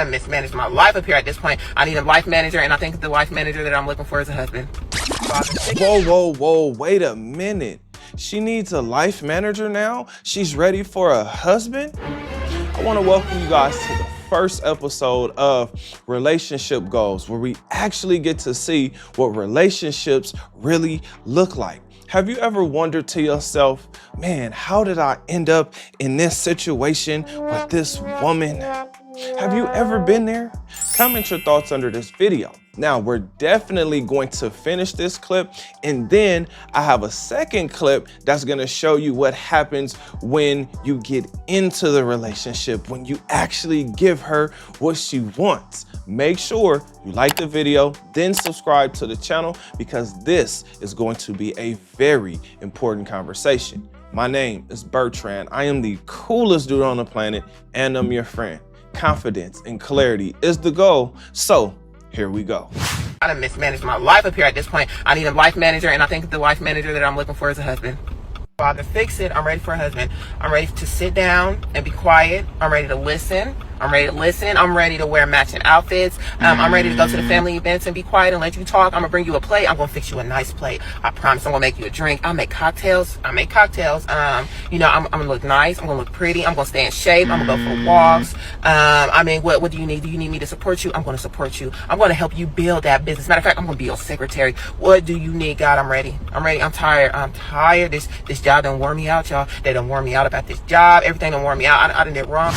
done mismanaged my life up here at this point. I need a life manager, and I think the life manager that I'm looking for is a husband. Whoa, wait a minute. She needs a life manager now? She's ready for a husband? I want to welcome you guys to the first episode of Relationship Goals, where we actually get to see what relationships really look like. Have you ever wondered to yourself, man, how did I end up in this situation with this woman? Have you ever been there? Comment your thoughts under this video. Now, we're definitely going to finish this clip, and then I have a second clip that's gonna show you what happens when you get into the relationship, when you actually give her what she wants. Make sure you like the video, then subscribe to the channel, because this is going to be a very important conversation. My name is Bertrand. I am the coolest dude on the planet, and I'm your friend. Confidence and clarity is the goal. So here we go. I done mismanaged my life up here at this point. I need a life manager, and I think the life manager that I'm looking for is a husband. Father, fix it. I'm ready for a husband. I'm ready to sit down and be quiet. I'm ready to listen. I'm ready to wear matching outfits. I'm ready to go to the family events and be quiet and let you talk. I'm gonna bring you a plate. I'm gonna fix you a nice plate. I promise. I'm gonna make you a drink. I make cocktails. You know, I'm gonna look nice. I'm gonna look pretty. I'm gonna stay in shape. I'm gonna go for walks. What do you need? Do you need me to support you? I'm gonna support you. I'm gonna help you build that business. Matter of fact, I'm gonna be your secretary. What do you need, God? I'm ready. I'm tired. This job done wore me out, y'all. They done wore me out about this job. Everything done wore me out. I done did wrong.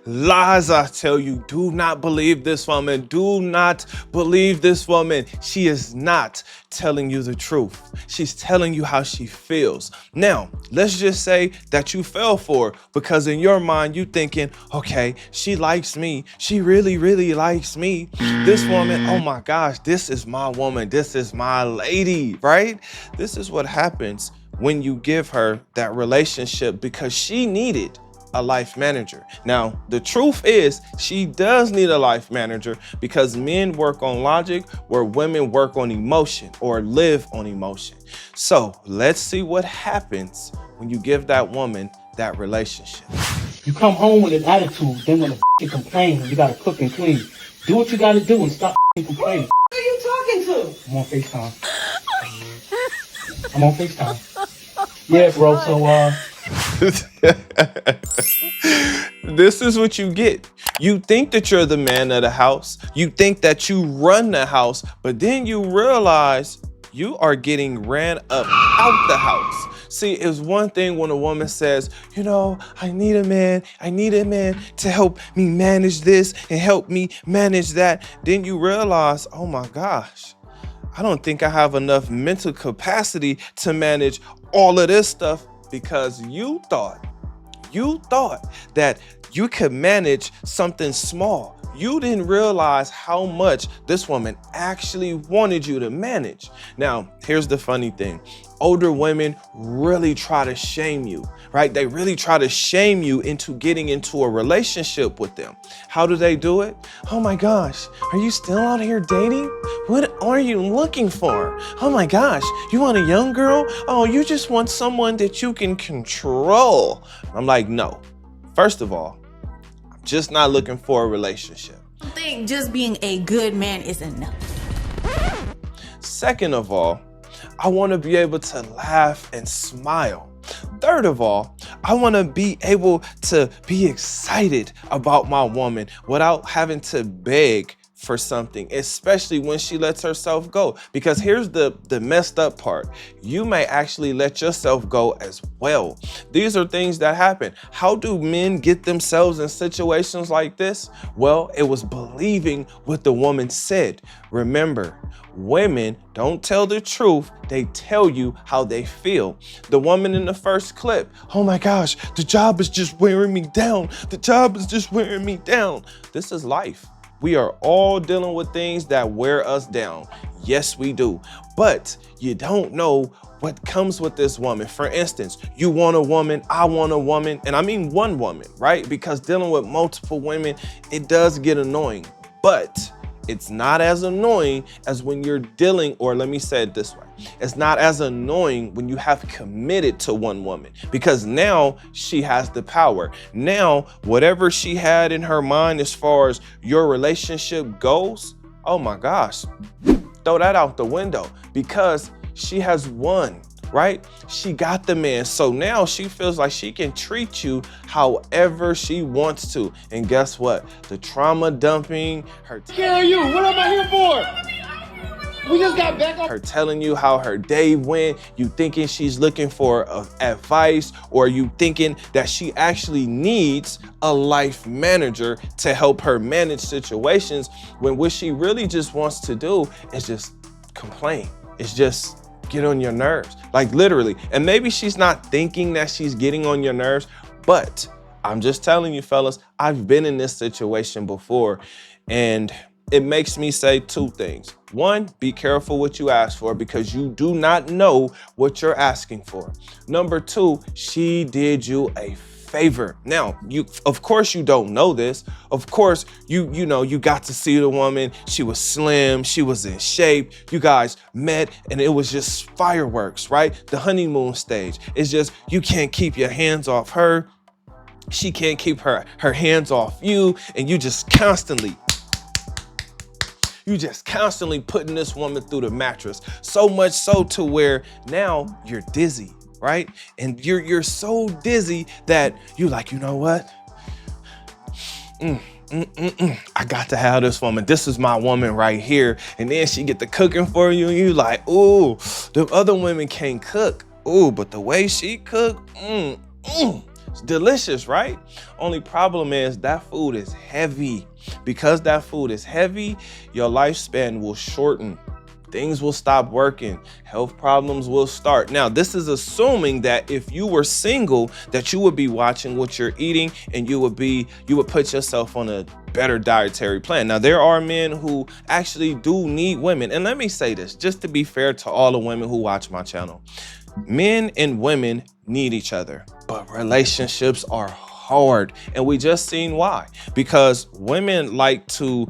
Lies, I tell you. Do not believe this woman. Do not believe this woman. She is not telling you the truth. She's telling you how she feels. Now, let's just say that you fell for her, because in your mind, you thinking, okay, she likes me. She really, really likes me. This woman, oh my gosh, this is my woman. This is my lady, right? This is what happens when you give her that relationship, because she needed a life manager. Now, the truth is she does need a life manager, because men work on logic where women work on emotion, or live on emotion. So let's see what happens when you give that woman that relationship. You come home with an attitude, then when you complain, you gotta cook and clean. Do what you gotta do and stop complaining. Who are you talking to? I'm on FaceTime. Yeah, bro, so This is what you get. You think that you're the man of the house. You think that you run the house, but then you realize you are getting ran up out the house. See, it's one thing when a woman says, you know, I need a man to help me manage this and help me manage that. Then you realize, oh my gosh, I don't think I have enough mental capacity to manage all of this stuff, because you thought that you could manage something small. You didn't realize how much this woman actually wanted you to manage. Now, here's the funny thing. Older women really try to shame you, right? They really try to shame you into getting into a relationship with them. How do they do it? Oh my gosh, are you still out here dating? What are you looking for? Oh my gosh, you want a young girl? Oh, you just want someone that you can control. I'm like, no. First of all, I'm just not looking for a relationship. I think just being a good man is enough. Second of all, I want to be able to laugh and smile. Third of all, I want to be able to be excited about my woman without having to beg for something, especially when she lets herself go. Because here's the messed up part. You may actually let yourself go as well. These are things that happen. How do men get themselves in situations like this? Well, it was believing what the woman said. Remember, women don't tell the truth. They tell you how they feel. The woman in the first clip, oh my gosh, the job is just wearing me down. The job is just wearing me down. This is life. We are all dealing with things that wear us down. Yes, we do. But you don't know what comes with this woman. For instance, you want a woman, I want a woman, and I mean one woman, right? Because dealing with multiple women, it does get annoying, but it's not as annoying as when you're dealing, or let me say it this way. It's not as annoying when you have committed to one woman, because now she has the power. Now, whatever she had in her mind as far as your relationship goes, oh my gosh, throw that out the window, because she has won, right? She got the man. So now she feels like she can treat you however she wants to. And guess what? The trauma dumping, her Scare you. What am I here for? We just got back on. her telling you how her day went, you thinking she's looking for advice, or you thinking that she actually needs a life manager to help her manage situations, when what she really just wants to do is just complain. It's just get on your nerves, like literally. And maybe she's not thinking that she's getting on your nerves, but I'm just telling you, fellas, I've been in this situation before, and it makes me say two things. One, be careful what you ask for, because you do not know what you're asking for. Number two, she did you a favor. Now, of course you don't know this. Of course, you know, you got to see the woman. She was slim, she was in shape. You guys met and it was just fireworks, right? The honeymoon stage. It's just, you can't keep your hands off her. She can't keep her hands off you, and you just constantly putting this woman through the mattress. So much so to where now you're dizzy, right? And you're so dizzy that you like, you know what? I got to have this woman. This is my woman right here. And then she get the cooking for you, and you like, ooh, the other women can't cook. Ooh, but the way she cook, it's delicious, right? Only problem is that food is heavy. Because that food is heavy, your lifespan will shorten. Things will stop working. Health problems will start. Now, this is assuming that if you were single, that you would be watching what you're eating, and you would put yourself on a better dietary plan. Now, there are men who actually do need women. And let me say this, just to be fair to all the women who watch my channel. Men and women need each other, but relationships are hard. And we just seen why. Because women like to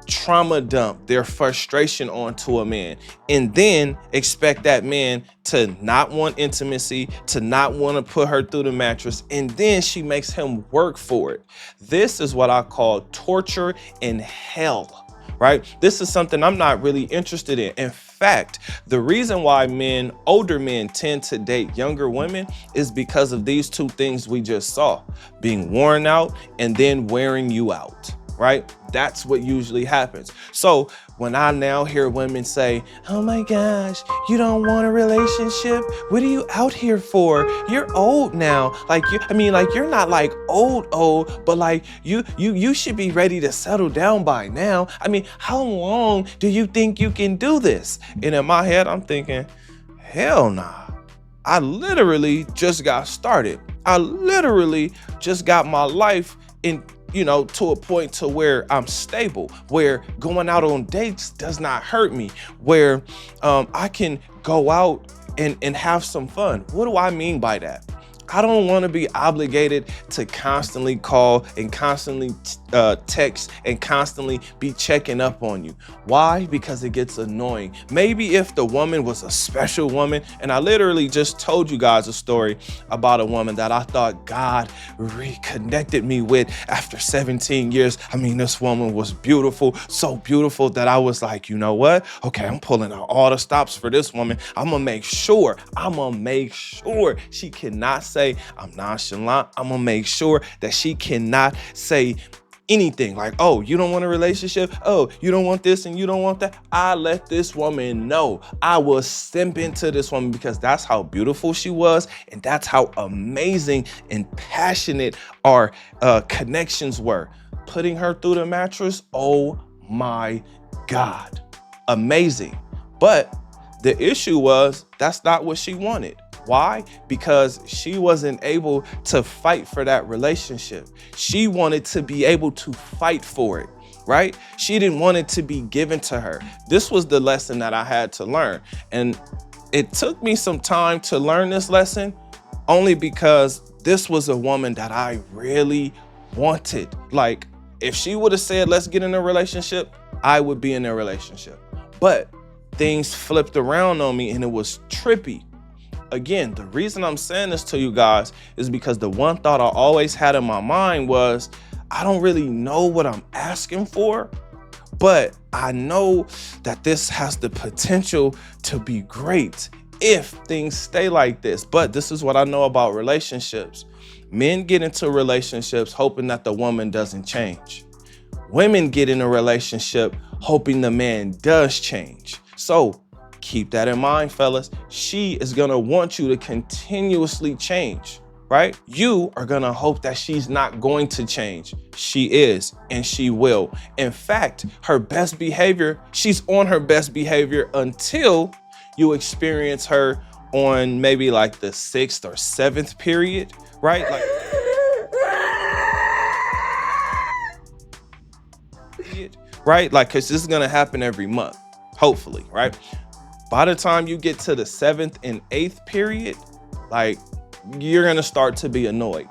trauma dump their frustration onto a man, and then expect that man to not want intimacy, to not want to put her through the mattress, and then she makes him work for it. This is what I call torture in hell, right? This is something I'm not really interested in. In fact, the reason why older men tend to date younger women is because of these two things we just saw: being worn out and then wearing you out, right? That's what usually happens. So when I now hear women say, oh my gosh, you don't want a relationship? What are you out here for? You're old now. Like, you're not like old, but like you should be ready to settle down by now. I mean, how long do you think you can do this? And in my head, I'm thinking, hell nah. I literally just got started. I literally just got my life to a point to where I'm stable, where going out on dates does not hurt me, where I can go out and have some fun. What do I mean by that? I don't want to be obligated to constantly call and constantly text and constantly be checking up on you. Why? Because it gets annoying. Maybe if the woman was a special woman, and I literally just told you guys a story about a woman that I thought God reconnected me with after 17 years. I mean, this woman was beautiful, so beautiful that I was like, you know what? Okay, I'm pulling out all the stops for this woman. I'm gonna make sure she cannot say I'm nonchalant. I'm gonna make sure that she cannot say anything like, oh, you don't want a relationship? Oh, you don't want this and you don't want that? I let this woman know. I was simp into this woman because that's how beautiful she was, and that's how amazing and passionate our connections were. Putting her through the mattress, oh my God, amazing. But the issue was that's not what she wanted. Why? Because she wasn't able to fight for that relationship. She wanted to be able to fight for it, right? She didn't want it to be given to her. This was the lesson that I had to learn. And it took me some time to learn this lesson, only because this was a woman that I really wanted. Like, if she would have said, let's get in a relationship, I would be in a relationship. But things flipped around on me and it was trippy. Again, the reason I'm saying this to you guys is because the one thought I always had in my mind was, I don't really know what I'm asking for, but I know that this has the potential to be great if things stay like this. But this is what I know about relationships. Men get into relationships hoping that the woman doesn't change. Women get in a relationship hoping the man does change. So keep that in mind, fellas. She is gonna want you to continuously change, right? You are gonna hope that she's not going to change. She is, and she will. In fact, her best behavior, she's on her best behavior until you experience her on maybe like the 6th or 7th period, right? Like, right? Like, cause this is gonna happen every month, hopefully, right? By the time you get to the 7th and 8th period, like, you're gonna start to be annoyed.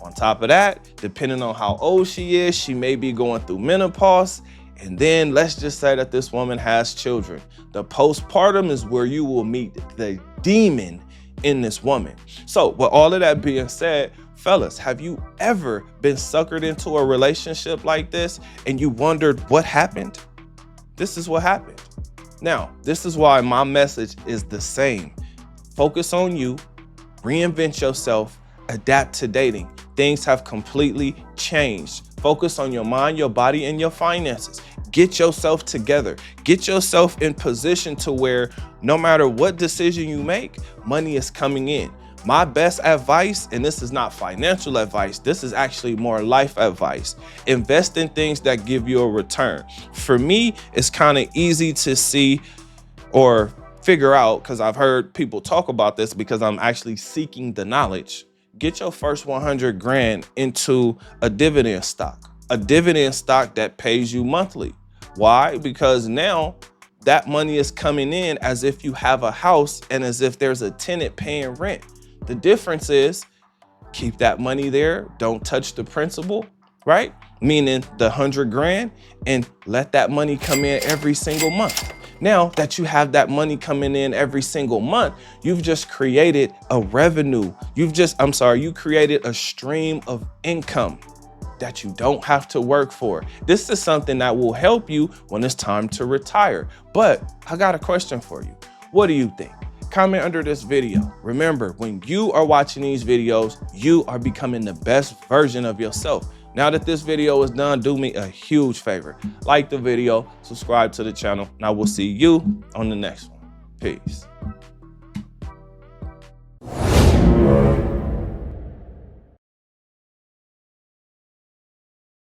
On top of that, depending on how old she is, she may be going through menopause. And then let's just say that this woman has children. The postpartum is where you will meet the demon in this woman. So with all of that being said, fellas, have you ever been suckered into a relationship like this and you wondered what happened? This is what happened. Now, this is why my message is the same. Focus on you, reinvent yourself, adapt to dating. Things have completely changed. Focus on your mind, your body, and your finances. Get yourself together. Get yourself in position to where no matter what decision you make, money is coming in. My best advice, and this is not financial advice, this is actually more life advice. Invest in things that give you a return. For me, it's kind of easy to see or figure out, because I've heard people talk about this because I'm actually seeking the knowledge. Get your first 100 grand into a dividend stock that pays you monthly. Why? Because now that money is coming in as if you have a house and as if there's a tenant paying rent. The difference is keep that money there. Don't touch the principal, right? Meaning the 100 grand, and let that money come in every single month. Now that you have that money coming in every single month, you've just created a revenue. You created a stream of income that you don't have to work for. This is something that will help you when it's time to retire. But I got a question for you. What do you think? Comment under this video. Remember, when you are watching these videos, you are becoming the best version of yourself. Now that this video is done, do me a huge favor. Like the video, subscribe to the channel, and I will see you on the next one. Peace.